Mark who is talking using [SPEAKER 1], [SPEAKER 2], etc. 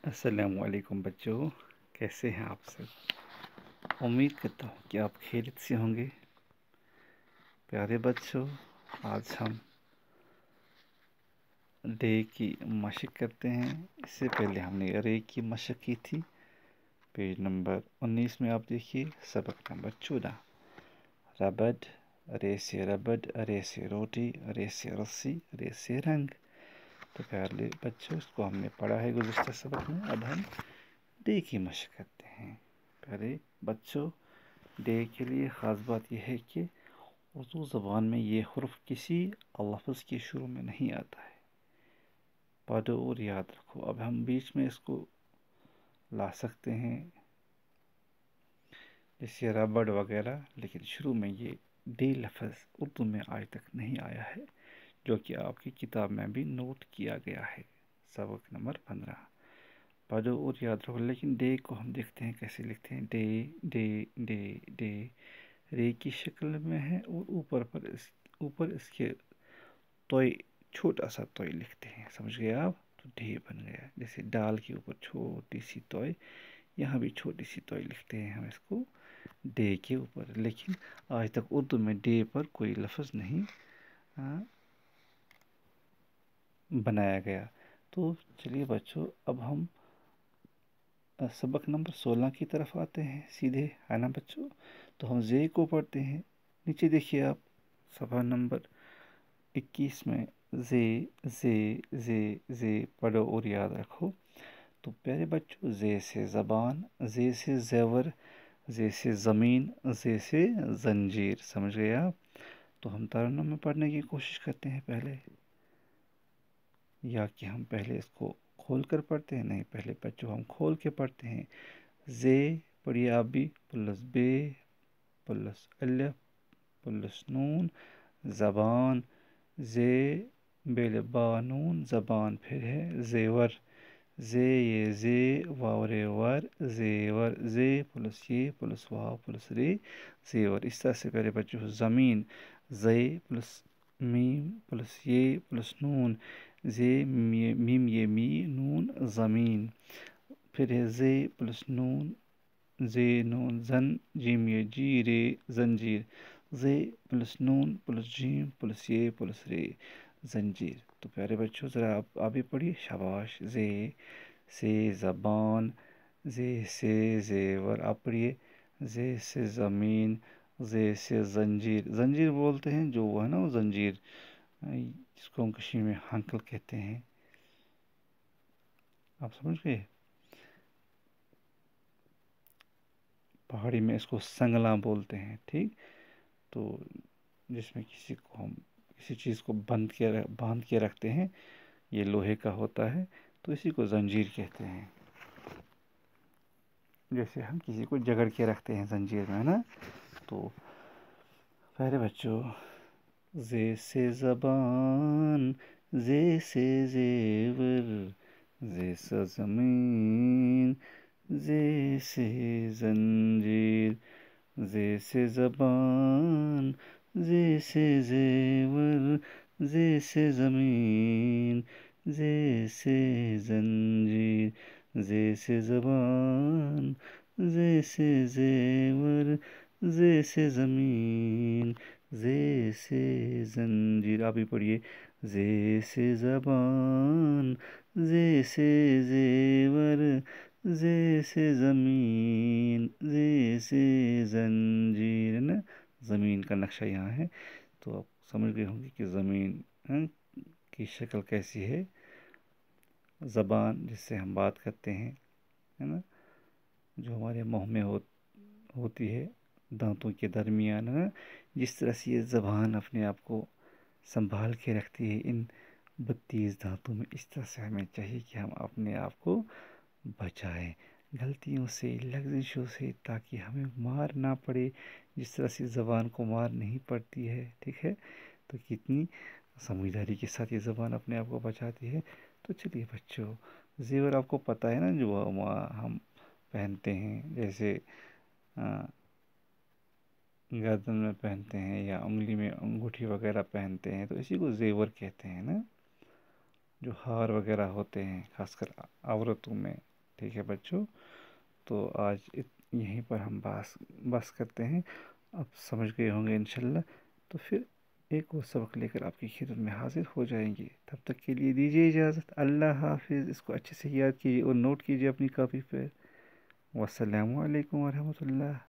[SPEAKER 1] السلام علیکم بچوں، کیسے ہیں آپ سب؟ امید کرتا ہوں کہ آپ خیریت سے ہوں گے۔ پیارے بچوں، آج ہم ڈے کی مشق کرتے ہیں۔ اس سے پہلے ہم نے رے کی مشق کی تھی۔ پیج نمبر 19 میں آپ دیکھیے سبق نمبر 14۔ ربڑ، رے سے ربڑ، رے سے روٹی، رے سے رسی، رے سے رنگ۔ تو پیارے بچوں، اس کو ہم نے پڑھا ہے گزشتہ سبق میں۔ اب ہم ڈے کی مشق کرتے ہیں۔ پیارے بچوں، ڈے کے لیے خاص بات یہ ہے کہ اردو زبان میں یہ حرف کسی لفظ کے شروع میں نہیں آتا ہے۔ پڑھو اور یاد رکھو۔ اب ہم بیچ میں اس کو لا سکتے ہیں جیسے ربڑ وغیرہ، لیکن شروع میں یہ ڈے لفظ اردو میں آج تک نہیں آیا ہے، جو کہ آپ کی کتاب میں بھی نوٹ کیا گیا ہے۔ سبق نمبر 15 پڑھو اور یاد رکھو۔ لیکن ڈے کو ہم دیکھتے ہیں کیسے لکھتے ہیں۔ ڈے ڈے ڈے ڈے رے کی شکل میں ہے اور اوپر اس کے توئی، چھوٹا سا توئی لکھتے ہیں۔ سمجھ گئے آپ؟ تو ڈے بن گیا۔ جیسے ڈال کے اوپر چھوٹی سی توئی، یہاں بھی چھوٹی سی توئی لکھتے ہیں ہم اس کو ڈے کے اوپر۔ لیکن آج تک اردو میں ڈے پر کوئی لفظ نہیں بنایا گیا۔ تو چلیے بچوں، اب ہم سبق نمبر 16 کی طرف آتے ہیں سیدھے، ہے نا بچوں؟ تو ہم زے کو پڑھتے ہیں۔ نیچے دیکھیے آپ صفحہ نمبر 21 میں زے زے زے زے پڑھو اور یاد رکھو۔ تو پیارے بچوں، زے سے زبان، زے سے زیور، زے سے زمین، زے سے زنجیر۔ سمجھ گئے آپ؟ تو ہم ترنم میں پڑھنے کی کوشش کرتے ہیں پہلے، یا کہ ہم پہلے اس کو کھول کر پڑھتے ہیں؟ نہیں، پہلے بچوں ہم کھول کے پڑھتے ہیں۔ زے پڑھیے آپ بھی، پلس بے پلس الف پلس نون، زبان، زے بیل با نون، زبان۔ پھر ہے زیور، زے یہ زے واورے ور، زیور، زے پلس یہ پلس واو پلس رے، زیور۔ اس طرح سے پہلے بچوں زمین، زے پلس میم پلس یہ پلس نون، زے میم یہ می نون، زمین۔ پھر ہے زے پلس نون، زے نون زن، جیم یہ جی رے، زنجیر۔ زے پلس نون پلس جیم پلس یہ پلس رے، زنجیر۔ تو پیارے بچوں ذرا آپ بھی پڑھیے، شاباش۔ زے سے زبان، زے سے زیور، آپ پڑھیے۔ زے سے زمین، زے سے زنجیر۔ زنجیر بولتے ہیں جو وہ ہے نا، وہ زنجیر جس کو ہم کشمیر میں ہنکل کہتے ہیں۔ آپ سمجھ گئے؟ پہاڑی میں اس کو سنگلا بولتے ہیں، ٹھیک؟ تو جس میں کسی چیز کو باندھ کے رکھتے ہیں، یہ لوہے کا ہوتا ہے، تو اسی کو زنجیر کہتے ہیں۔ جیسے ہم کسی کو جگڑ کے رکھتے ہیں زنجیر میں نا۔ تو پیارے بچوں، زے سے زبان، زے سے زیور، زے سے زمین، زے سے زنجیر، زے سے زبان، زے سے زیور، زے سے زمین، زے سے زنجیر، زے سے زبان، زے سے زیور، زے سے زمین، زے سے زنجیر۔ آپ بھی پڑھیے، زے سے زبان، زے سے زیور، زے سے زمین، زے سے زنجیر۔ نا زمین کا نقشہ یہاں ہے، تو آپ سمجھ گئے ہوں گے کہ زمین کی شکل کیسی ہے۔ زبان جس سے ہم بات کرتے ہیں، ہے نا، جو ہمارے منہ میں ہوتی ہے، دانتوں کے درمیان، ہے نا، جس طرح سے یہ زبان اپنے آپ کو سنبھال کے رکھتی ہے ان 32 دانتوں میں، اس طرح سے ہمیں چاہیے کہ ہم اپنے آپ کو بچائیں غلطیوں سے، لغزشوں سے، تاکہ ہمیں مار نہ پڑے جس طرح سے زبان کو مار نہیں پڑتی ہے، ٹھیک ہے؟ تو کتنی سمجھداری کے ساتھ یہ زبان اپنے آپ کو بچاتی ہے۔ تو چلیے بچوں، زیور آپ کو پتہ ہے نا، جو ہم پہنتے ہیں، جیسے گردن میں پہنتے ہیں یا انگلی میں انگوٹھی وغیرہ پہنتے ہیں، تو اسی کو زیور کہتے ہیں نا۔ جو ہار وغیرہ ہوتے ہیں، خاص کر عورتوں میں ٹھیک ہے بچوں، تو آج یہیں پر ہم بس کرتے ہیں. اب سمجھ گئے ہوں گے انشاءاللہ. تو پھر ایک اور سبق لے کر آپ کی خدمت میں حاضر ہو جائیں گے. تب تک کے لیے دیجیے اجازت. اللہ حافظ. اس کو اچھے سے یاد کیجیے اور نوٹ کیجیے اپنی کاپی پہ. والسلام علیکم ورحمۃ اللہ.